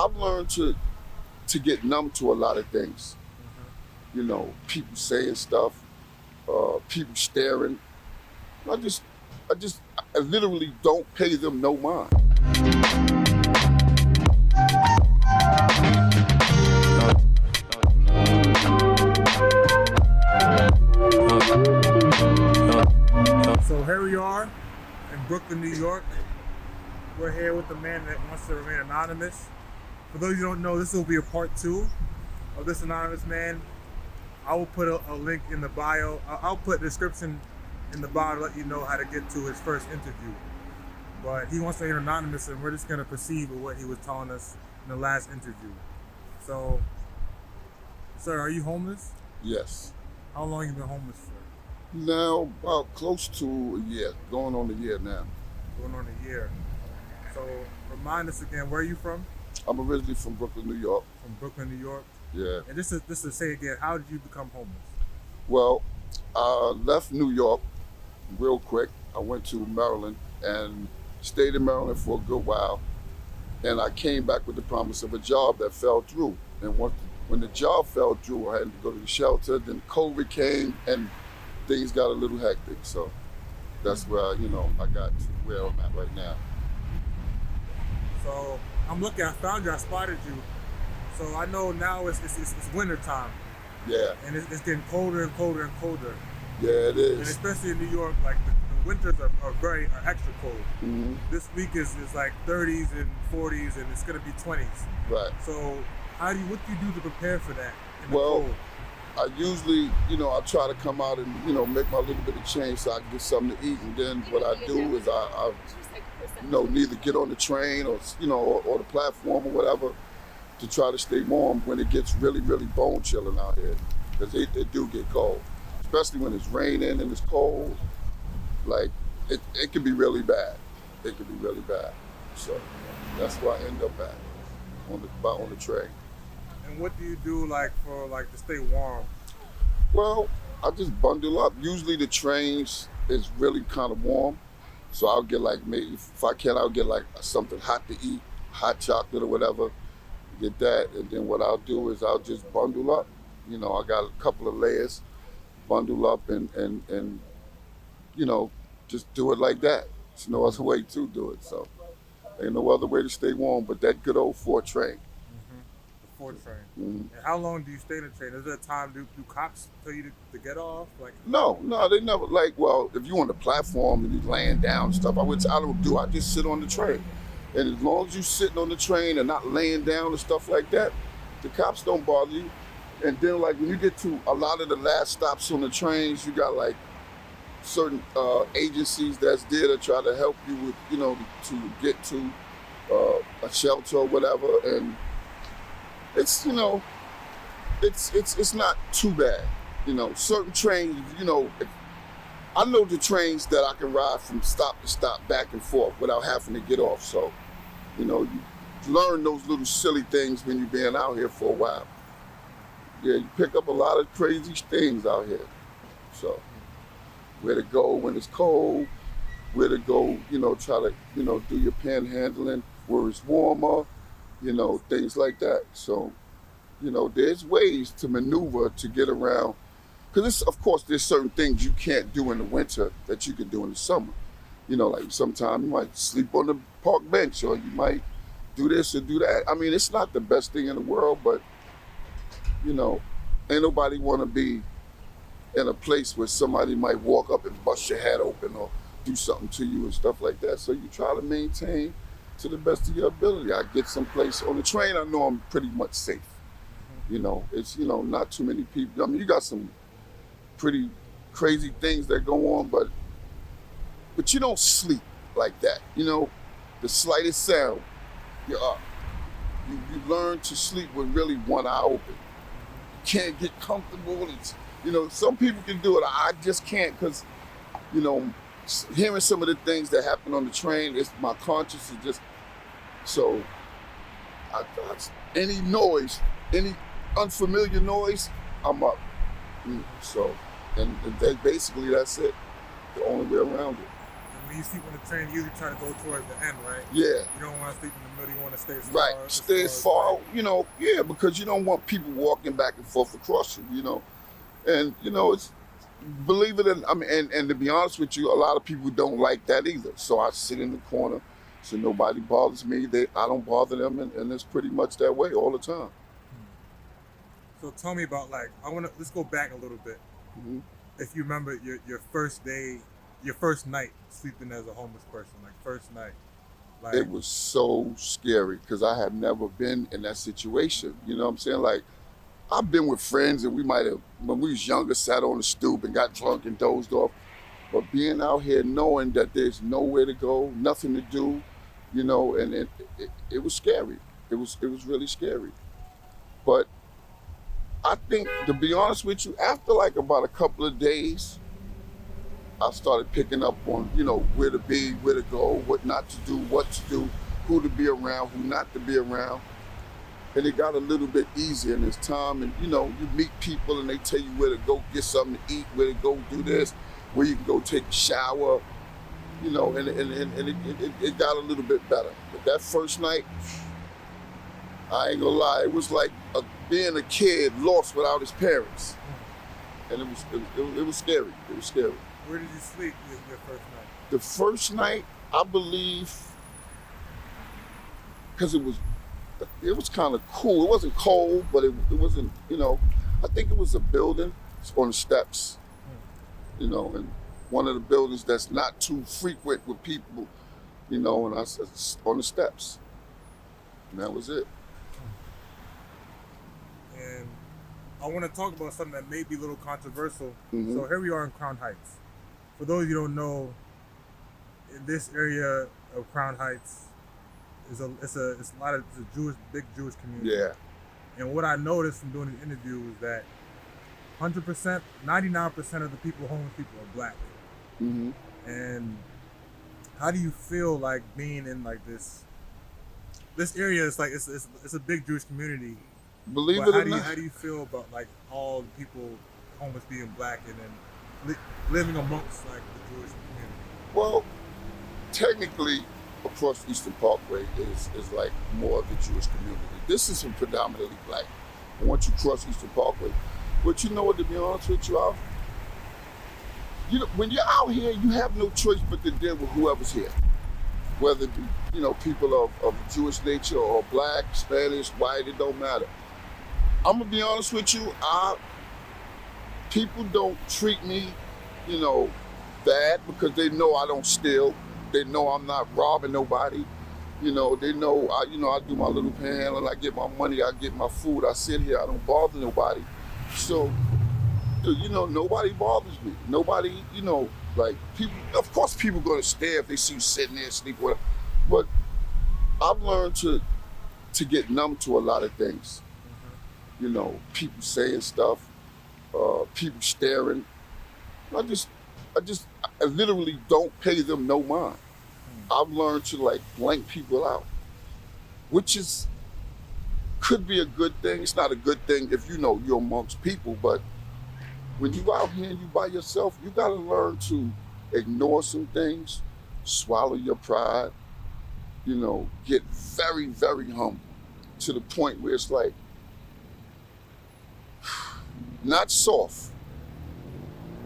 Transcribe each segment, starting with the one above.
I've learned to get numb to a lot of things. You know, people saying stuff, people staring. I just, I literally don't pay them no mind. So here we are in Brooklyn, New York. We're here with the man that wants to remain anonymous. For those who don't know, this will be a part 2 of this anonymous man. I will put a link in the bio. I'll put a description in the bio to let you know how to get to his first interview. But he wants to remain anonymous, and we're just going to proceed with what he was telling us in the last interview. So, sir, are you homeless? Yes. How long have you been homeless for? Now, about close to a year, going on a year now. Going on a year. So, remind us again, where are you from? I'm originally from Brooklyn, New York. From Brooklyn, New York. Yeah. And just to say again, how did you become homeless? Well, I left New York real quick. I went to Maryland and stayed in Maryland for a good while. And I came back with the promise of a job that fell through. And when the job fell through, I had to go to the shelter. Then COVID came and things got a little hectic. So that's where, I got to where I'm at right now. So I'm looking, I found you, I spotted you. So I know now it's winter time. Yeah. And it's getting colder and colder and colder. Yeah, it is. And especially in New York, like the winters are extra cold. Mm-hmm. This week is like 30s and 40s, and it's gonna be 20s. Right. So what do you do to prepare for that in the Well, cold? I usually, I try to come out and, make my little bit of change so I can get something to eat. And then what I do is I neither get on the train or the platform or whatever to try to stay warm when it gets really, really bone chilling out here. Because it do get cold, especially when it's raining and it's cold. Like, it can be really bad. It can be really bad. So that's where I end up at, on the train. And what do you do to stay warm? Well, I just bundle up. Usually the trains is really kind of warm. So I'll get if I can, I'll get something hot to eat, hot chocolate or whatever, get that. And then what I'll do is I'll just bundle up. I got a couple of layers, bundle up and just do it like that. There's no other way to do it. So ain't no other way to stay warm but that good old 4 train. The 4 train. Mm-hmm. And how long do you stay in the train? Is there a time, do cops tell you to get off? No, they never. If you on the platform and you laying down and stuff, I just sit on the train. And as long as you sitting on the train and not laying down and stuff like that, the cops don't bother you. And then when you get to a lot of the last stops on the trains, you got certain agencies that's there to try to help you with, to get to a shelter or whatever. And it's, it's not too bad. Certain trains, I know the trains that I can ride from stop to stop back and forth without having to get off. So, you learn those little silly things when you're being out here for a while. Yeah, you pick up a lot of crazy things out here. So, where to go when it's cold, where to go, try to, do your panhandling where it's warmer, things like that. So, there's ways to maneuver to get around. Because, of course, there's certain things you can't do in the winter that you can do in the summer. Sometimes you might sleep on the park bench or you might do this or do that. I mean, it's not the best thing in the world, but, ain't nobody want to be in a place where somebody might walk up and bust your head open or do something to you and stuff like that. So you try to maintain to the best of your ability. I get someplace on the train, I know I'm pretty much safe. It's, not too many people. I mean, you got some pretty crazy things that go on, but you don't sleep like that. The slightest sound, you're up. You learn to sleep with really one eye open. You can't get comfortable. It's, some people can do it. I just can't because, hearing some of the things that happen on the train, my conscience is just, so any noise, any unfamiliar noise, I'm up. So, and basically that's it. The only way around it. when you sleep on the train, you usually try to go towards the end, right? Yeah. You don't want to sleep in the middle. You want to stay as far. Right. Stay as far, because you don't want people walking back and forth across you. And it's believe it or I mean, and to be honest with you, a lot of people don't like that either. So I sit in the corner, so nobody bothers me. I don't bother them, and it's pretty much that way all the time. So tell me about let's go back a little bit. Mm-hmm. If you remember your first day, your first night sleeping as a homeless person, like first night. It was so scary because I had never been in that situation. You know what I'm saying? Like, I've been with friends and we might have, when we was younger, sat on the stoop and got drunk and dozed off. But being out here knowing that there's nowhere to go, nothing to do, and it was scary. It was really scary. But I think, to be honest with you, after like about a couple of days, I started picking up on, where to be, where to go, what not to do, what to do, who to be around, who not to be around. And it got a little bit easier in this time. And, you meet people and they tell you where to go get something to eat, where to go do this, where you can go take a shower, and it got a little bit better. But that first night, I ain't gonna lie, it was like being a kid lost without his parents. And it was scary. It was scary. Where did you sleep your first night? The first night, I believe, because it was kind of cool. It wasn't cold, but it wasn't, I think it was a building on the steps, and one of the buildings that's not too frequent with people, and I said, on the steps. And that was it. And I want to talk about something that may be a little controversial. Mm-hmm. So here we are in Crown Heights. For those of you who don't know, in this area of Crown Heights, it's a big Jewish community. Yeah. And what I noticed from doing the interview is that 100%, 99% of the homeless people are black. Mm-hmm. And how do you feel like being in like this area? It's like it's a big Jewish community. Believe it or not. How do you feel about like all the people homeless being black and then living amongst like the Jewish community? Well, technically, across Eastern Parkway is like more of the Jewish community. This is predominantly black. Once you cross Eastern Parkway, but to be honest with you, when you're out here, you have no choice but to deal with whoever's here, whether it be people of Jewish nature or black, Spanish, white. It don't matter. I'm gonna be honest with you. People don't treat me, bad because they know I don't steal. They know I'm not robbing nobody. They know I do my little panhandling. I get my money. I get my food. I sit here. I don't bother nobody. So, nobody bothers me. Nobody, like people. Of course, people gonna stare if they see you sitting there sleeping. Whatever. But I've learned to get numb to a lot of things. People saying stuff, people staring. I literally don't pay them no mind. I've learned to blank people out, which could be a good thing. It's not a good thing if you're amongst people, but when you out here and you by yourself, you gotta learn to ignore some things, swallow your pride, get very, very humble to the point where it's like, not soft,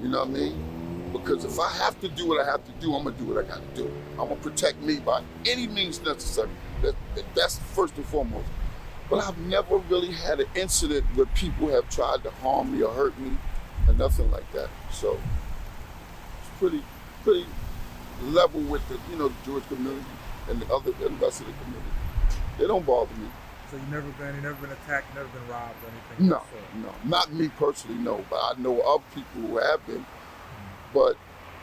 you know what I mean? Because if I have to do what I have to do, I'm gonna do what I gotta do. I'm gonna protect me by any means necessary. That's first and foremost. But I've never really had an incident where people have tried to harm me or hurt me or nothing like that. So it's pretty level with the Jewish community and the rest of the community. They don't bother me. So you've never been attacked, you've never been robbed or anything? No, not me personally, no. But I know of people who have been. But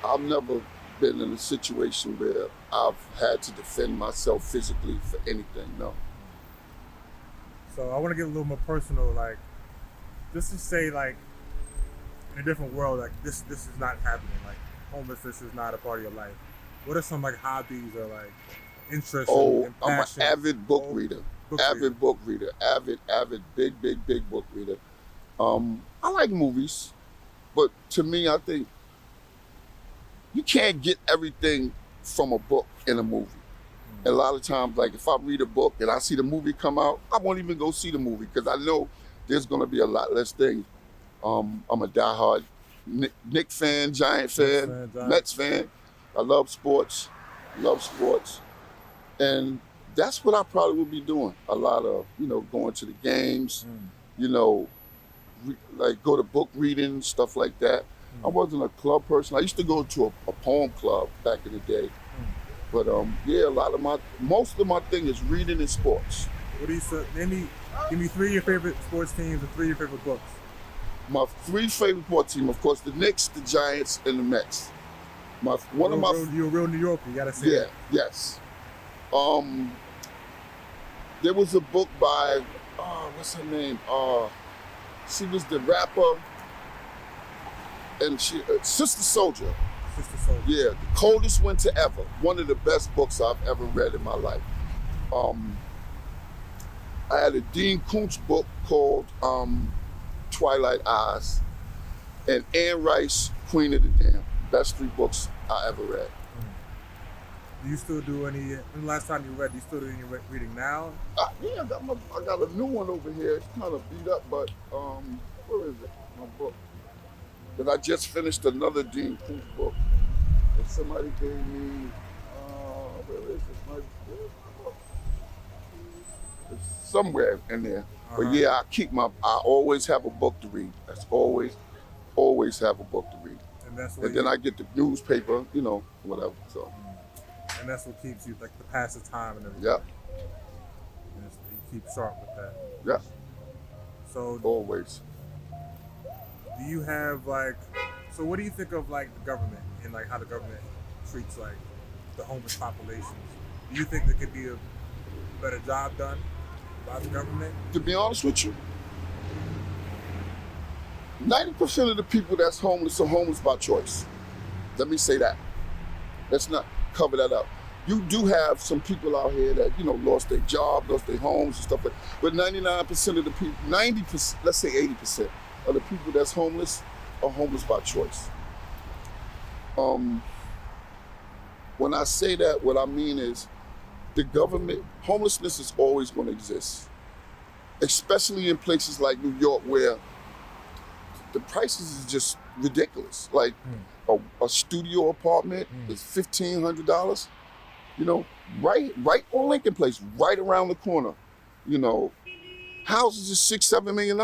I've never been in a situation where I've had to defend myself physically for anything, no. So I want to get a little more personal, just to say, in a different world, this is not happening. Homelessness is not a part of your life. What are some hobbies or interests and passions? I'm an avid book reader. Avid, big book reader. I like movies, but to me, I think you can't get everything from a book in a movie. And a lot of times, like if I read a book and I see the movie come out, I won't even go see the movie because I know there's going to be a lot less things. I'm a diehard Knicks fan, Giant fan, Mets fan. I love sports, and that's what I probably would be doing. A lot of going to the games, like go to book reading, stuff like that. I wasn't a club person. I used to go to a poem club back in the day. But yeah, most of my thing is reading and sports. What do you say? Give me 3 of your favorite sports teams and 3 of your favorite books. My 3 favorite sports teams, of course, the Knicks, the Giants, and the Mets. You're a real New Yorker. You gotta say that. Yes. There was a book by what's her name? She was the rapper, and she Sister Soldier. Yeah, The Coldest Winter Ever. One of the best books I've ever read in my life. I had a Dean Koontz book called Twilight Eyes, and Anne Rice, Queen of the Dam. Best 3 books I ever read. Do you still do any? When the last time you read, do you still do any reading now? Yeah, I got a new one over here. It's kind of beat up, but where is it? My book. But I just finished another Dean Koontz book. And somebody gave me, where is this? Where's my book? It's somewhere in there. But yeah, I always have a book to read. That's always have a book to read. And then I get the newspaper, whatever. So. And that's what keeps you, like, to pass the time and everything. Yeah. And you keep sharp with that. Yeah. So. Always. Do you have, so what do you think of, the government and, how the government treats, the homeless populations? Do you think there could be a better job done by the government? To be honest with you, 90% of the people that's homeless are homeless by choice. Let me say that. Let's not cover that up. You do have some people out here that, lost their job, lost their homes and stuff like that. But 99% of the people, 90%, let's say 80% of the people that's homeless are homeless by choice. When I say that, what I mean is the government, homelessness is always going to exist, especially in places like New York where the prices is just ridiculous. Like a studio apartment is $1,500, right on Lincoln Place, right around the corner. Houses is $6-7 million.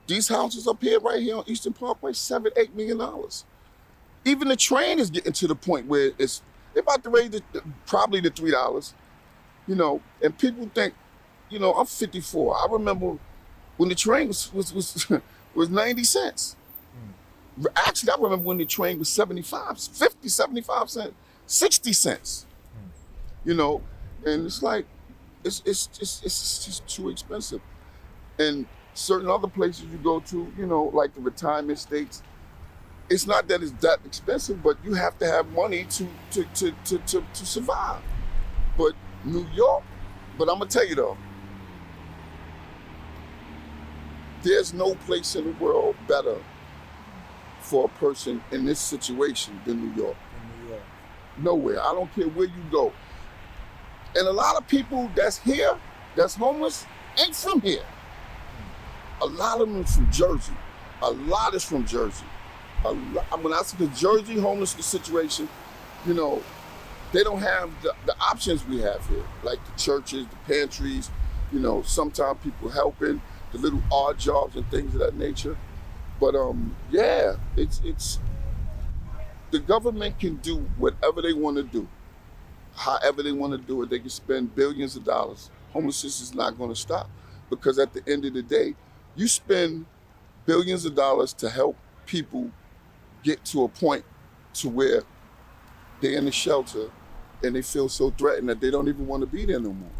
These houses up here, right here on Eastern Parkway, $7-8 million. Even the train is getting to the point where they're about to raise probably to $3. And people think, I'm 54. I remember when the train was 90 cents. Actually, I remember when the train was 75 cents, 60 cents. And it's like, it's just too expensive. And certain other places you go to, like the retirement states, it's not that it's that expensive, but you have to have money to survive. But New York, but I'm gonna tell you though, there's no place in the world better for a person in this situation than New York. Nowhere. I don't care where you go. And a lot of people that's here, that's homeless, ain't from here. A lot of them are from Jersey. A lot is from Jersey. When I say the Jersey homelessness situation, they don't have the options we have here, like the churches, the pantries, sometimes people helping, the little odd jobs and things of that nature. But yeah, it's the government can do whatever they want to do, however they want to do it. They can spend billions of dollars. Homelessness is not going to stop, because at the end of the day, you spend billions of dollars to help people get to a point to where they're in a shelter and they feel so threatened that they don't even want to be there no more.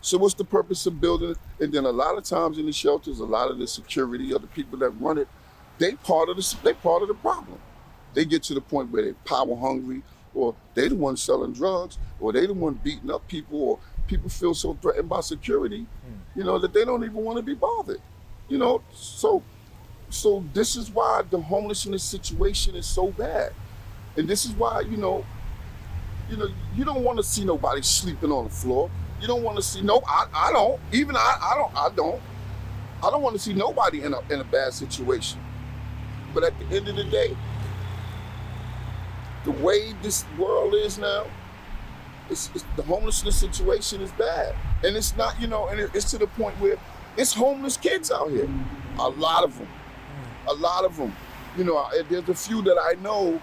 So what's the purpose of building it? And then a lot of times in the shelters, a lot of the security or the people that run it, they part of the problem. They get to the point where they're power hungry, or they the ones selling drugs, or they the one beating up people, or people feel so threatened by security, that they don't even want to be bothered. So this is why the homelessness situation is so bad. And this is why, You don't want to see nobody sleeping on the floor. You don't want to see no. I don't. Even I don't. I don't. I don't want to see nobody in a bad situation. But at the end of the day, the way this world is now, it's the homelessness situation is bad, and it's not. And it's to the point where it's homeless kids out here. A lot of them. A lot of them. There's a few that I know.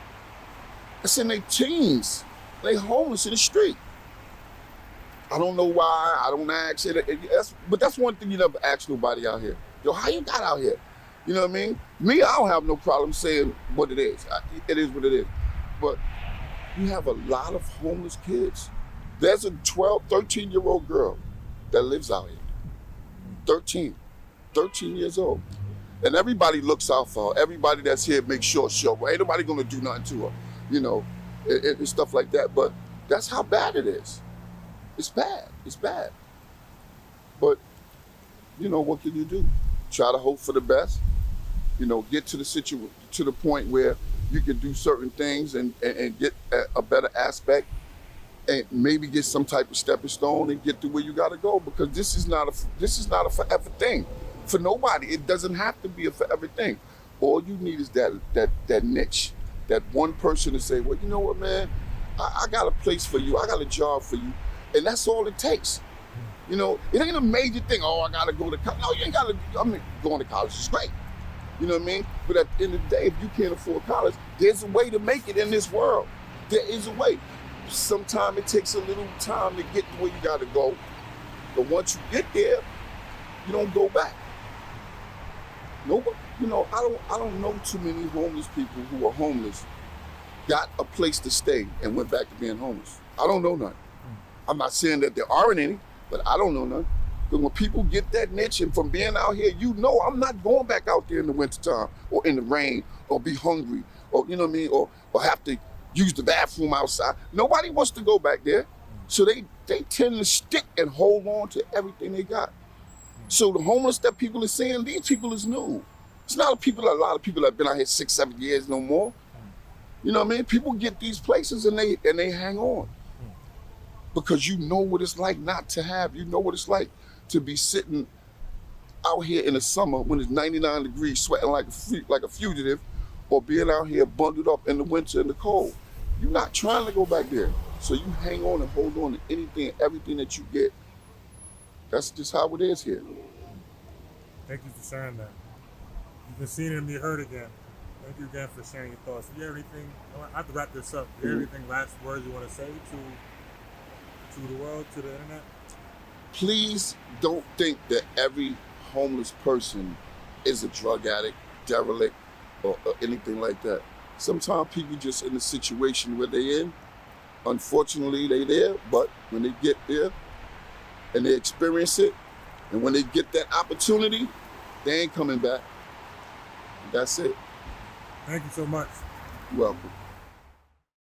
It's in their teens. They homeless in the street. I don't know why. I don't ask it. But that's one thing you never ask nobody out here. Yo, how you got out here? You know what I mean? Me, I don't have no problem saying what it is. It is what it is. But you have a lot of homeless kids. There's a 13-year-old girl that lives out here. 13 years old. And everybody looks out for her. Everybody that's here makes sure. Well, ain't nobody gonna do nothing to her. And stuff like that. But that's how bad it is. It's bad. It's bad. But, what can you do? Try to hope for the best. Get to the point where you can do certain things and get a better aspect, and maybe get some type of stepping stone and get to where you got to go. Because this is not a forever thing for nobody. It doesn't have to be a forever thing. All you need is that niche, that one person to say, well, you know what, man, I got a place for you. I got a job for you. And that's all it takes. It ain't a major thing. Oh, I gotta go to college. No, you ain't gotta. Going to college is great. You know what I mean? But at the end of the day, if you can't afford college, there's a way to make it in this world. There is a way. Sometimes it takes a little time to get to where you gotta go. But once you get there, you don't go back. Nobody. I don't know too many homeless people who are homeless, got a place to stay and went back to being homeless. I don't know none. I'm not saying that there aren't any, but I don't know none. But when people get that niche and from being out here, I'm not going back out there in the wintertime or in the rain or be hungry or, or have to use the bathroom outside. Nobody wants to go back there. So they tend to stick and hold on to everything they got. So the homeless that people are saying, these people is new. It's not a lot of people that have been out here 6-7 years no more. You know what I mean? People get these places and they hang on. Because you know what it's like not to have. You know what it's like to be sitting out here in the summer when it's 99 degrees, sweating like a fugitive, or being out here bundled up in the winter in the cold. You're not trying to go back there. So you hang on and hold on to anything, everything that you get. That's just how it is here. Thank you for sharing that. You've been seen and be heard again. Thank you again for sharing your thoughts. Do you have anything, I have to wrap this up. Do you have anything, last words you want to say to the world, to the internet? Please don't think that every homeless person is a drug addict, derelict, or anything like that. Sometimes people just in a situation where they're in, unfortunately they there, but when they get there and they experience it, and when they get that opportunity, they ain't coming back. That's it. Thank you so much. You're welcome.